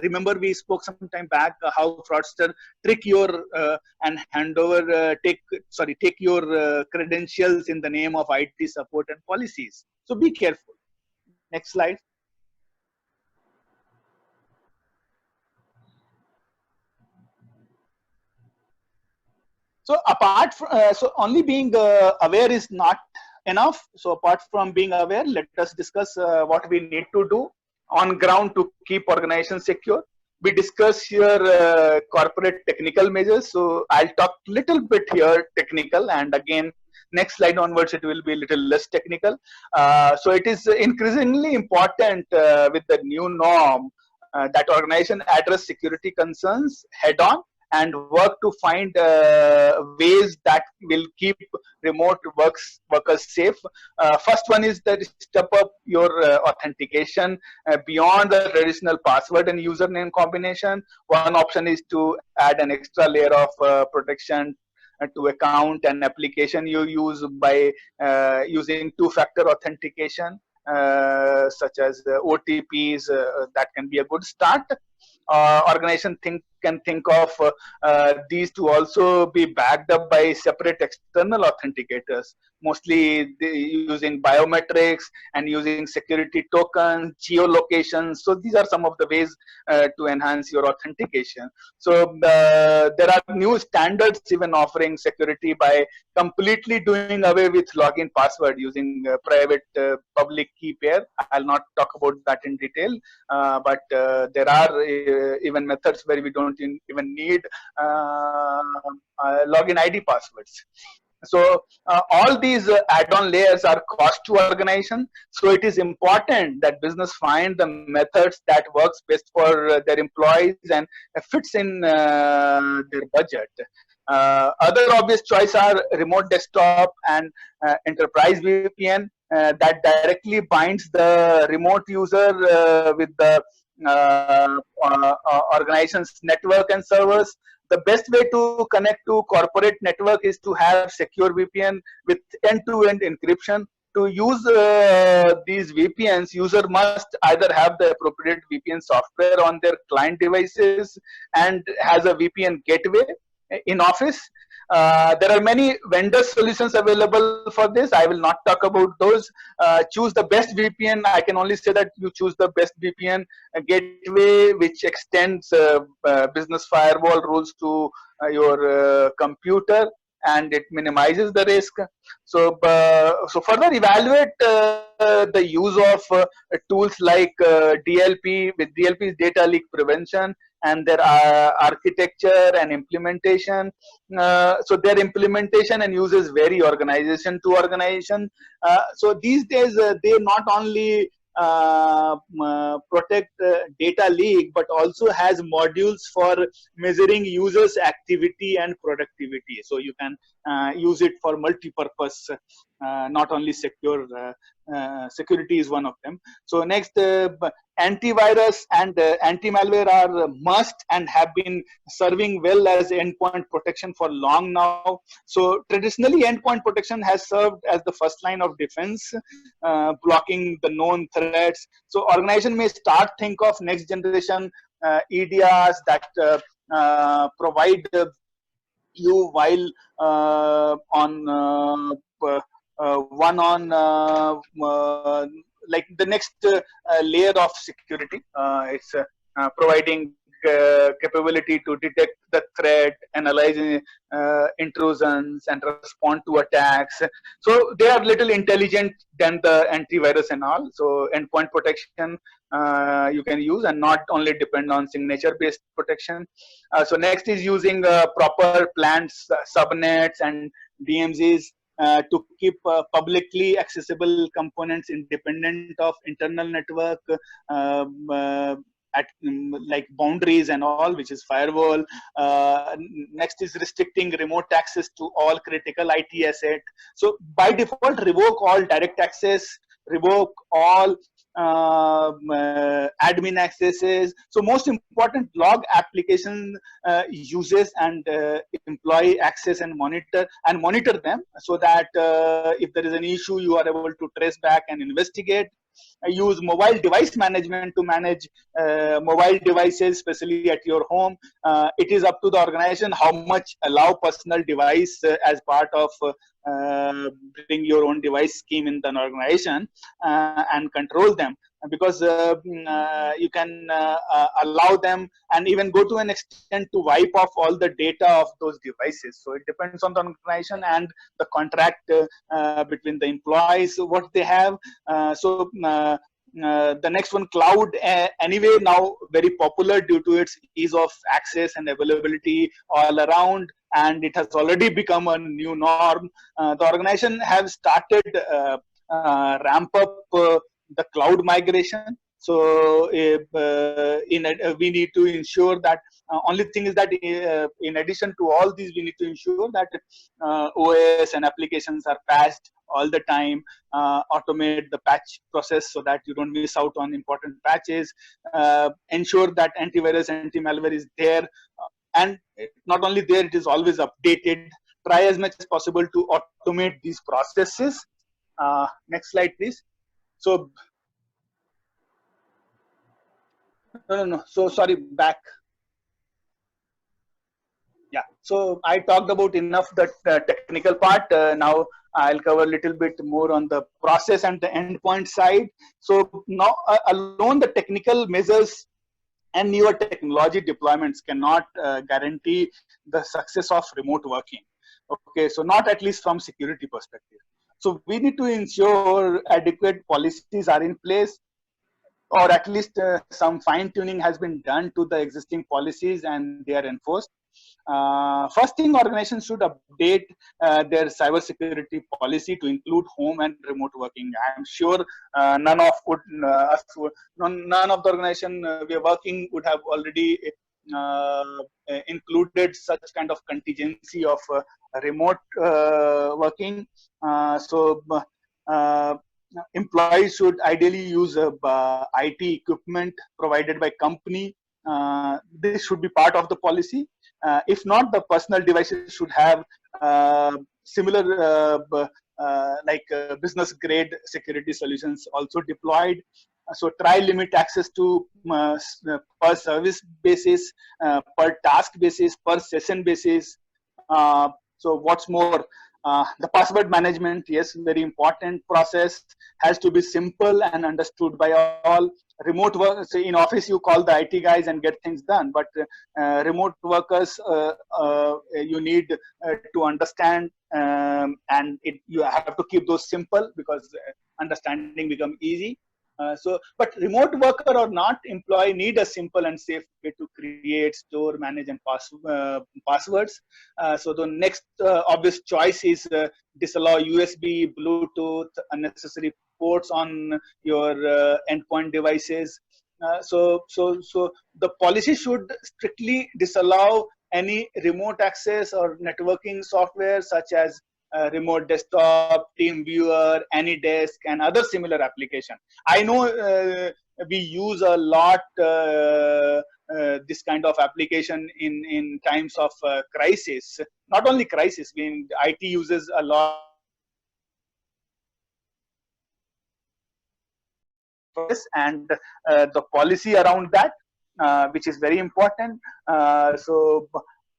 Remember we spoke some time back how fraudster trick your and hand over take your credentials in the name of IT support and policies. So be careful. Next slide. So apart from, so only being aware is not enough. So apart from being aware, let us discuss what we need to do on ground to keep organizations secure. We discuss here corporate technical measures. So I'll talk little bit here technical, and again next slide onwards it will be a little less technical. So it is increasingly important with the new norm that organization address security concerns head on and work to find ways that will keep remote workers safe. First one is that step up your authentication beyond the traditional password and username combination. One option is to add an extra layer of protection to account and application you use by using two-factor authentication, such as OTPs. That can be a good start. Organization can think of these to also be backed up by separate external authenticators, mostly using biometrics and using security tokens, geolocations. So these are some of the ways to enhance your authentication. So there are new standards even offering security by completely doing away with login password using private public key pair. I'll not talk about that in detail, but there are even methods where we don't even need login ID passwords. So all these add-on layers are cost to organization. So it is important that business find the methods that works best for their employees and fits in their budget. Other obvious choices are remote desktop and enterprise VPN that directly binds the remote user with the organization's network and servers. The best way to connect to corporate network is to have secure VPN with end-to-end encryption. To use these VPNs, user must either have the appropriate VPN software on their client devices and has a VPN gateway in office. There are many vendor solutions available for this. I will not talk about those. Choose the best VPN. I can only say that you choose the best VPN gateway which extends business firewall rules to your computer, and it minimizes the risk. So so further evaluate the use of tools like DLP. With DLP is data leak prevention, and their architecture and implementation. So their implementation and uses vary organization to organization. So these days they not only protect data leak, but also has modules for measuring users activity and productivity. So you can use it for multi-purpose, not only secure. Security is one of them. So next, antivirus and anti-malware are must and have been serving well as endpoint protection for long now. So traditionally, endpoint protection has served as the first line of defense, blocking the known threats. So organization may start think of next generation EDRs that provide you while on one on like the next layer of security. It's providing capability to detect the threat, analyze intrusions, and respond to attacks. So they are little intelligent than the antivirus and all. So endpoint protection you can use and not only depend on signature-based protection. So next is using proper planned subnets and DMZs to keep publicly accessible components independent of internal network at like boundaries and all, which is firewall. Next is restricting remote access to all critical IT asset. So by default, revoke all direct access, revoke all admin accesses. So most important, log application uses and employee access and monitor them, so that if there is an issue, you are able to trace back and investigate. Use mobile device management to manage mobile devices, especially at your home. It is up to the organization how much allow personal device as part of bring your own device scheme in the organization and control them, because you can allow them and even go to an extent to wipe off all the data of those devices. So it depends on the organization and the contract between the employees, what they have. The next one, cloud, anyway now very popular due to its ease of access and availability all around, and it has already become a new norm. The organization have started ramp up the cloud migration. So we need to ensure that only thing is that in addition to all these, we need to ensure that OS and applications are patched all the time, automate the patch process so that you don't miss out on important patches, ensure that antivirus, anti-malware is there, and not only there, it is always updated. Try as much as possible to automate these processes. Next slide, please. So, no. So sorry, back. Yeah. So I talked about enough the technical part. Now I'll cover a little bit more on the process and the endpoint side. So now alone the technical measures and newer technology deployments cannot guarantee the success of remote working. Okay, so not at least from security perspective. So we need to ensure adequate policies are in place, or at least some fine tuning has been done to the existing policies and they are enforced. First thing, organizations should update their cybersecurity policy to include home and remote working. I'm sure none of the organization we are working would have already included such kind of contingency of remote working. Employees should ideally use IT equipment provided by company. This should be part of the policy. If not, the personal devices should have similar business grade security solutions also deployed. So try limit access to per service basis, per task basis, per session basis. So what's more, the password management, yes, very important process, has to be simple and understood by all. Remote work, say in office you call the IT guys and get things done, but remote workers you need to understand, and you have to keep those simple because understanding become easy. But remote worker or not, employee need a simple and safe way to create, store, manage, and passwords. So the next obvious choice is disallow USB, Bluetooth, unnecessary ports on your endpoint devices. So the policy should strictly disallow any remote access or networking software such as remote desktop, TeamViewer, AnyDesk, and other similar application. I know we use a lot this kind of application in times of crisis. Not only crisis, IT uses a lot and the policy around that, which is very important.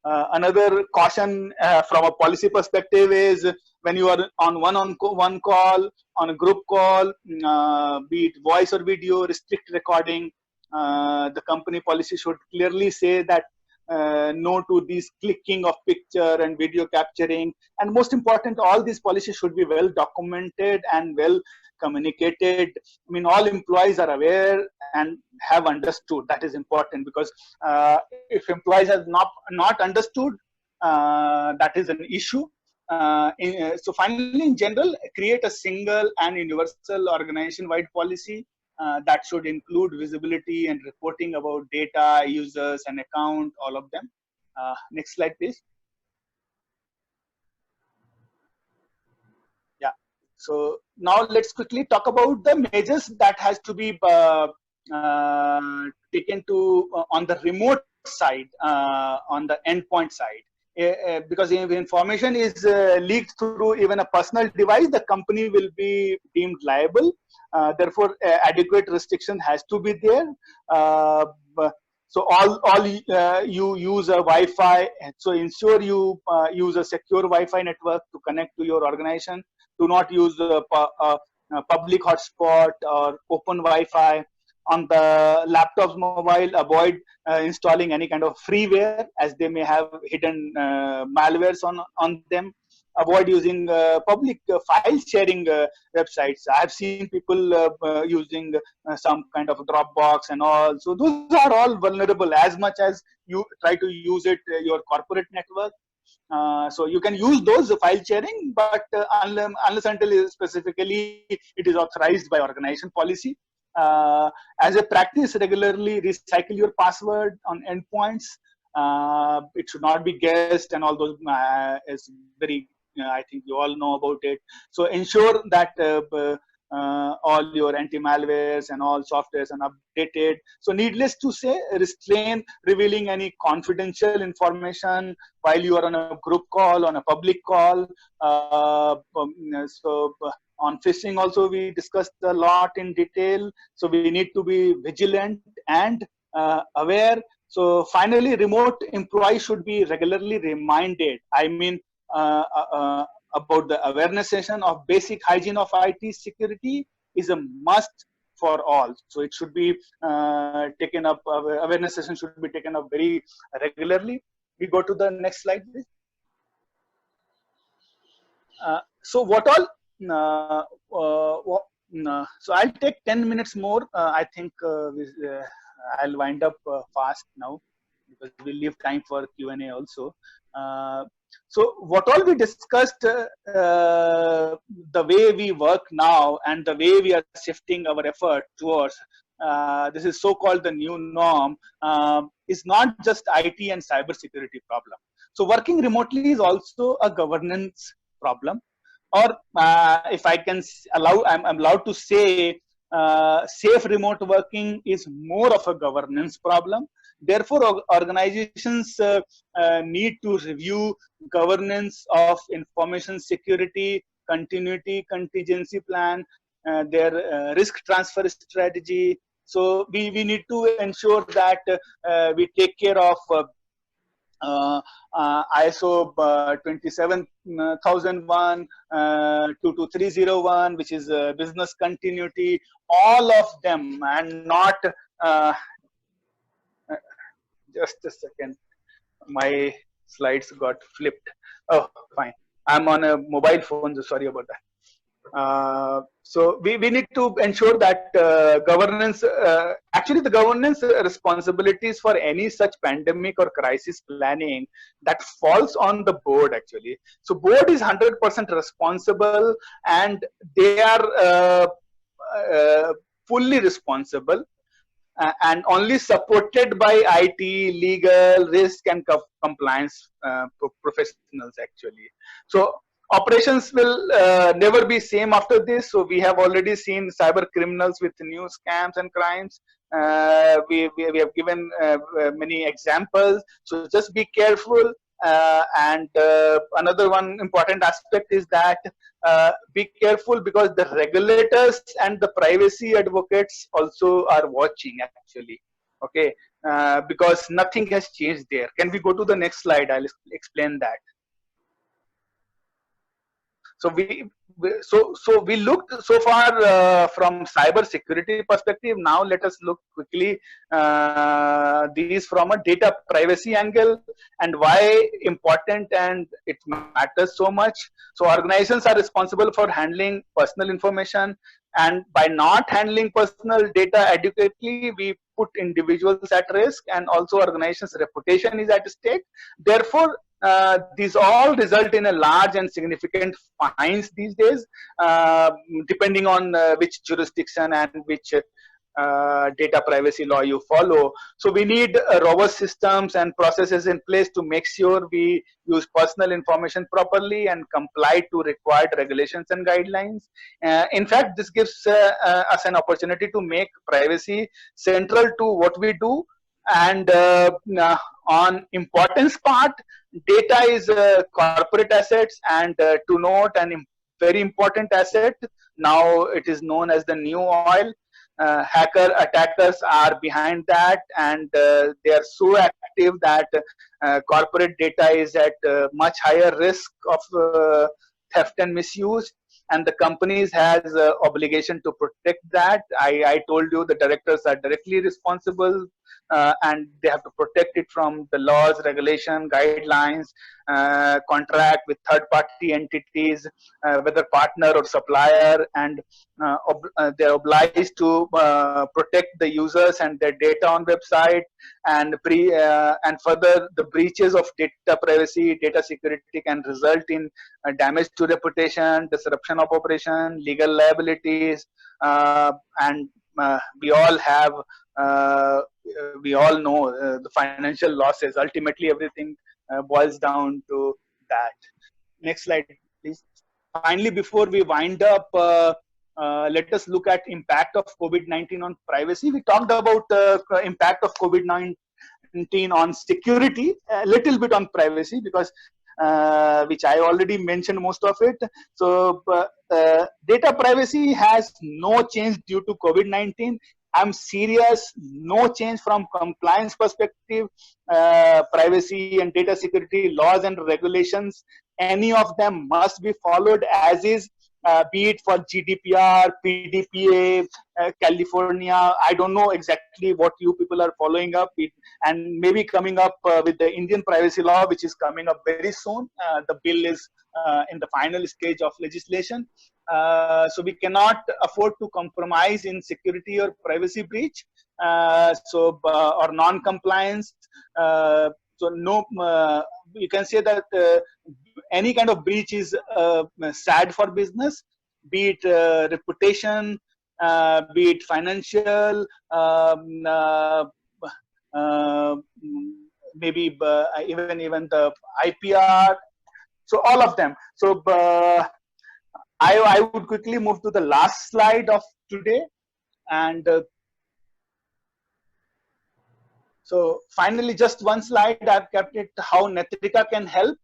Another caution from a policy perspective is when you are on one call, on a group call, be it voice or video, restrict recording. The company policy should clearly say that no to these clicking of picture and video capturing. And most important, all these policies should be well documented and well communicated. I mean, all employees are aware and have understood. That is important, because if employees have not understood, that is an issue. So finally, in general, create a single and universal organization-wide policy that should include visibility and reporting about data, users, and account, all of them. Next slide, please. Yeah. So now let's quickly talk about the measures that has to be taken to on the remote side, on the endpoint side. Because if information is leaked through even a personal device, the company will be deemed liable. Therefore, adequate restriction has to be there. So you use a Wi-Fi. So ensure you use a secure Wi-Fi network to connect to your organization. Do not use a public hotspot or open Wi-Fi. On the laptops, mobile, avoid installing any kind of freeware, as they may have hidden malwares on them. Avoid using public file sharing websites. I have seen people using some kind of Dropbox and all. So those are all vulnerable, as much as you try to use it your corporate network. So you can use those file sharing, but unless until specifically it is authorized by organization policy. As a practice, regularly recycle your password on endpoints. It should not be guessed, and all those is very. I think you all know about it. So ensure that all your anti-malwares and all softwares are updated. So needless to say, restrain revealing any confidential information while you are on a group call, on a public call. On phishing also we discussed a lot in detail. So we need to be vigilant and aware. So finally, remote employees should be regularly reminded. I mean, about the awareness session of basic hygiene of IT security is a must for all. So it should be taken up, awareness session should be taken up very regularly. We go to the next slide, please. So what all, so I'll take 10 minutes more. I think I'll wind up fast now, because we'll leave time for Q&A also. So what all we discussed, the way we work now and the way we are shifting our effort towards this is so-called the new norm, is not just IT and cybersecurity problem. So working remotely is also a governance problem, or if I can allow, I'm allowed to say, safe remote working is more of a governance problem. Therefore, organizations need to review governance of information security, continuity, contingency plan, their risk transfer strategy. So we need to ensure that we take care of ISO 27001, 22301, which is business continuity, all of them, and not just a second, my slides got flipped. Oh, fine. I'm on a mobile phone, so sorry about that. So we need to ensure that governance, actually the governance responsibilities for any such pandemic or crisis planning, that falls on the board actually. So board is 100% responsible, and they are fully responsible. and only supported by IT, legal, risk, and compliance professionals actually. So operations will never be same after this. So we have already seen cyber criminals with new scams and crimes. We have given many examples. So just be careful. And another one important aspect is that be careful, because the regulators and the privacy advocates also are watching actually. Okay, because nothing has changed there. Can we go to the next slide? I'll explain that. So we looked so far from cyber security perspective. Now let us look quickly these from a data privacy angle, and why important and it matters so much. So organizations are responsible for handling personal information, and by not handling personal data adequately, we put individuals at risk, and also organizations' reputation is at stake. Therefore, these all result in a large and significant fines these days, depending on which jurisdiction and which data privacy law you follow. So we need robust systems and processes in place to make sure we use personal information properly and comply to required regulations and guidelines. In fact, this gives us an opportunity to make privacy central to what we do. And on importance part, data is corporate assets, and to note an very important asset, now it is known as the new oil. Hacker attackers are behind that, and they are so active that corporate data is at much higher risk of theft and misuse, and the companies has obligation to protect that. I told you the directors are directly responsible, and they have to protect it from the laws, regulation, guidelines, contract with third-party entities, whether partner or supplier, and they're obliged to protect the users and their data on website, and further, the breaches of data privacy, data security can result in damage to reputation, disruption of operation, legal liabilities, and we all have we all know the financial losses. Ultimately, everything boils down to that. Next slide, please. Finally, before we wind up, let us look at impact of COVID-19 on privacy. We talked about impact of COVID-19 on security, a little bit on privacy, because which I already mentioned most of it. So data privacy has no change due to COVID-19. I'm serious, no change from compliance perspective. Privacy and data security laws and regulations, any of them must be followed as is, be it for GDPR, PDPA, California. I don't know exactly what you people are following up with, and maybe coming up with the Indian privacy law, which is coming up very soon. The bill is in the final stage of legislation. So we cannot afford to compromise in security or privacy breach, or non-compliance. So no, you can say that any kind of breach is sad for business, be it reputation, be it financial, maybe even the IPR. So all of them. So I would quickly move to the last slide of today, and so finally, just one slide. I've kept it how Netrika can help,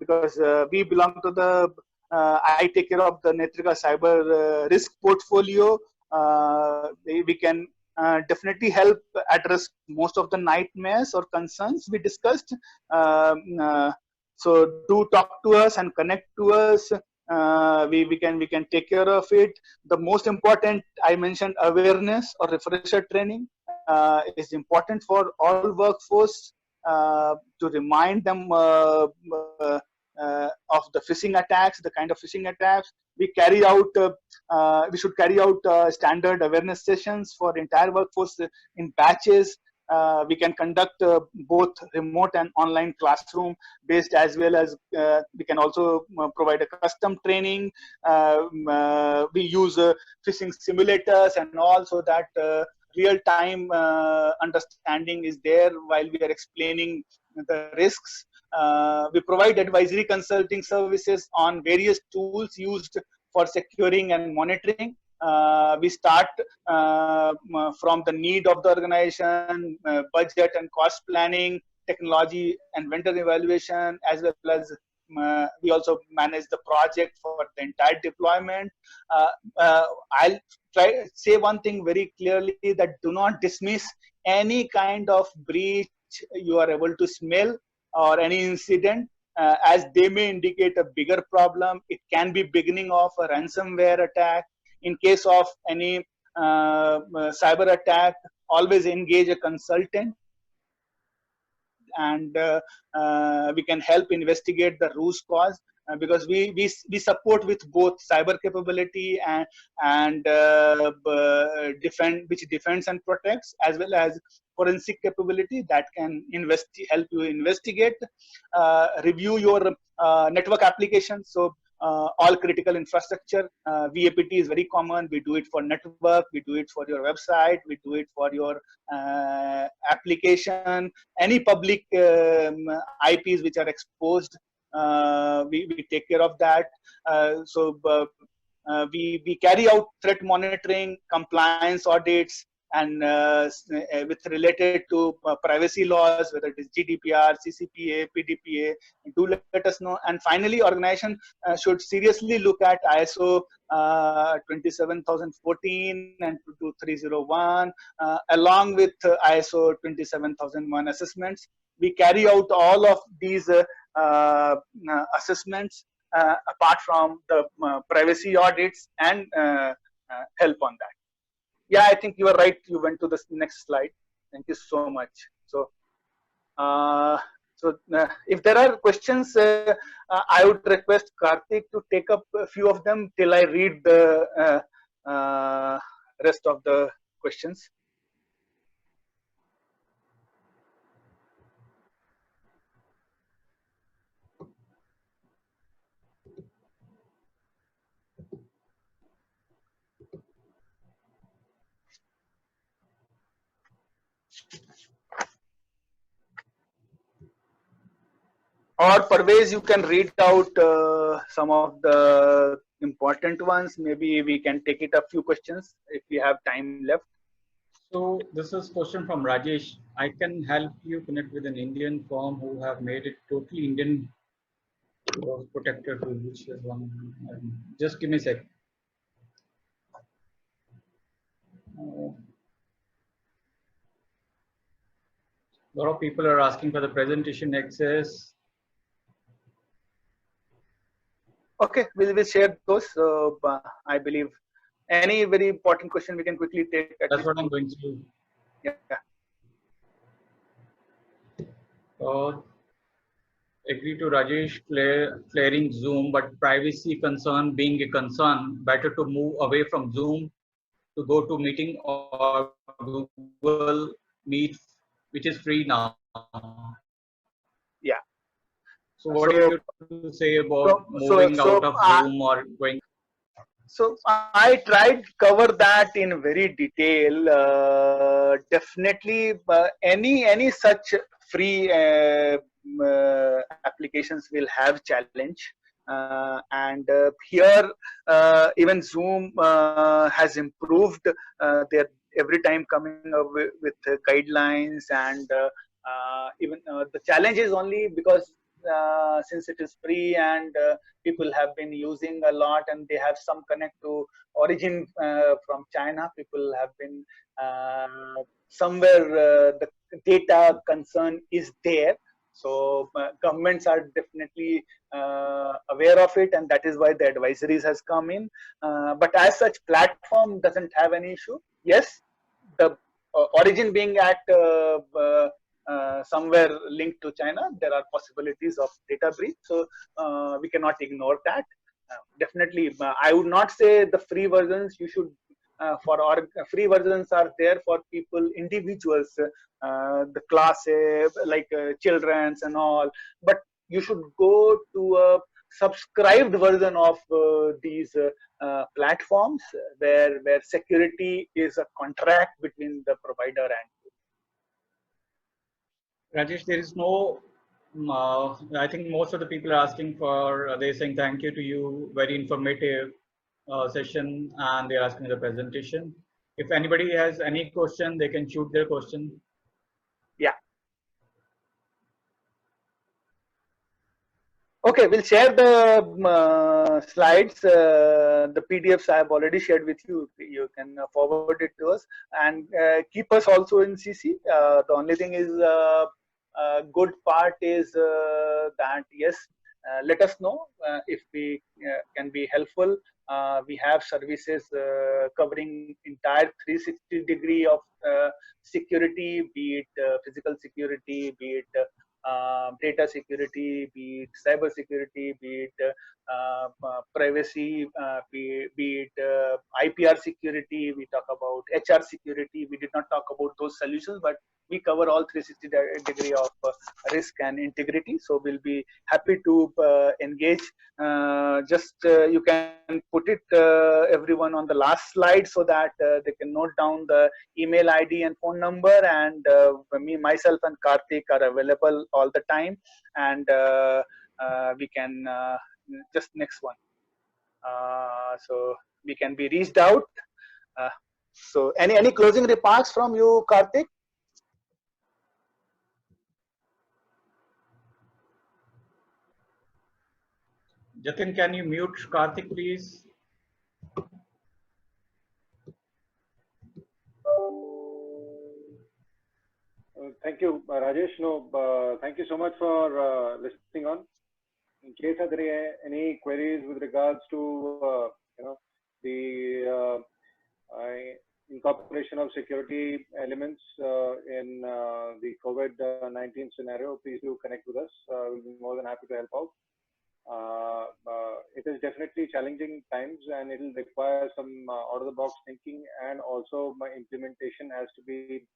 because we belong to the, I take care of the Netrika cyber risk portfolio. We can definitely help address most of the nightmares or concerns we discussed. So do talk to us and connect to us. We can take care of it. The most important, I mentioned awareness or refresher training is important for all workforce, to remind them of the phishing attacks, the kind of phishing attacks. We carry out, we should carry out standard awareness sessions for entire workforce in batches. We can conduct both remote and online classroom based, as well as we can also provide a custom training. We use phishing simulators and all, so that real-time understanding is there while we are explaining the risks. We provide advisory consulting services on various tools used for securing and monitoring. We start from the need of the organization, budget and cost planning, technology and vendor evaluation, as well as we also manage the project for the entire deployment. I'll say one thing very clearly, that do not dismiss any kind of breach you are able to smell or any incident, as they may indicate a bigger problem. It can be beginning of a ransomware attack. In case of any cyber attack, always engage a consultant, and we can help investigate the root cause, because we support with both cyber capability and which defends and protects, as well as forensic capability that can help you investigate, review your network applications. So all critical infrastructure, VAPT is very common. We do it for network, we do it for your website, we do it for your application, any public IPs which are exposed, we take care of that. We carry out threat monitoring, compliance audits, and with related to privacy laws, whether it is GDPR, CCPA, PDPA, do let us know. And finally, organization should seriously look at ISO 27014 and 22301, along with ISO 27001 assessments. We carry out all of these assessments apart from the privacy audits, and help on that. Yeah, I think you are right. You went to the next slide. Thank you so much. So, if there are questions, I would request Karthik to take up a few of them till I read the rest of the questions. Or Parvez, you can read out some of the important ones. Maybe we can take it a few questions if we have time left. So this is question from Rajesh. I can help you connect with an Indian firm who have made it totally Indian protector tool, which is one. Just give me a sec. A lot of people are asking for the presentation access. Okay, we'll share those. I believe any very important question we can quickly take. That's what I'm going to do. Yeah. Agree to Rajesh flaring Zoom, but privacy concern being a concern, better to move away from Zoom to go to meeting or Google Meet, which is free now. Yeah. So what do you have to say about moving out of Zoom or going? So I tried to cover that in very detail. Definitely, any such free applications will have challenge, and here even Zoom has improved. They're every time coming up with guidelines, and even the challenge is only because since it is free and people have been using a lot, and they have some connect to origin from China. People have been somewhere the data concern is there. So governments are definitely aware of it, and that is why the advisories has come in. But as such, platform doesn't have any issue. Yes, the origin being at somewhere linked to China, there are possibilities of data breach. So we cannot ignore that. Definitely, I would not say the free versions you should. Free versions are there for people, individuals, the classes like children's and all. But you should go to a subscribed version of these platforms where security is a contract between the provider and Rajesh, there is no, I think most of the people are asking for, they're saying thank you to you, very informative session, and they're asking the presentation. If anybody has any question, they can shoot their question. yeah. Okay, we'll share the slides, the PDFs I have already shared with you. You can forward it to us and keep us also in CC. The only thing is, good part is that yes, let us know if we can be helpful. We have services covering entire 360 degree of security, be it physical security, be it data security, be it cyber security, be it privacy, be it IPR security. We talk about HR security. We did not talk about those solutions, but we cover all 360 degree of risk and integrity. So we'll be happy to engage. You can put it everyone on the last slide so that they can note down the email ID and phone number, and myself and Karthik are available all the time, and we can just next one. So we can be reached out. So any closing remarks from you, Karthik? Jatin, can you mute Karthik, please? Thank you, Rajesh. No, thank you so much for listening on. In case there are any queries with regards to the incorporation of security elements in the COVID-19 scenario, please do connect with us. We'll be more than happy to help out. It is definitely challenging times, and it will require some out-of-the-box thinking, and also my implementation has to be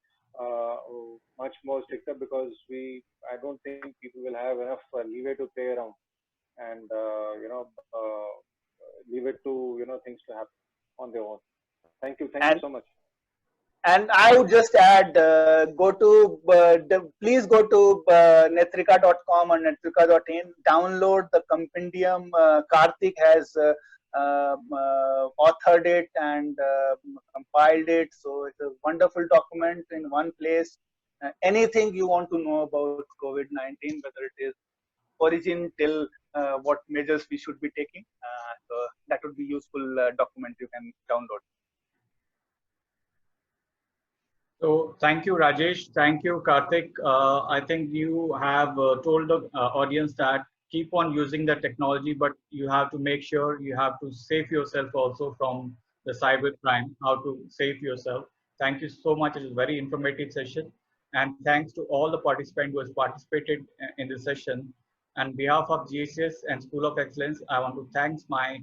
much more stricter, because I don't think people will have enough leeway to play around, and leave it to things to happen on their own. Thank you so much. And I would just add, please go to netrika.com or netrika.in, download the compendium. Karthik has authored it and compiled it. So it's a wonderful document in one place. Anything you want to know about COVID-19, whether it is origin till what measures we should be taking, so that would be useful document you can download. So thank you, Rajesh. Thank you, Karthik. I think you have told the audience that keep on using the technology, but you have to make sure you have to save yourself also from the cyber crime, how to save yourself. Thank you so much. It was a very informative session. And thanks to all the participants who has participated in this session. On behalf of GCS and School of Excellence, I want to thank my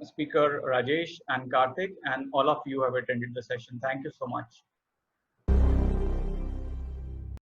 speaker Rajesh and Karthik, and all of you who have attended the session. Thank you so much.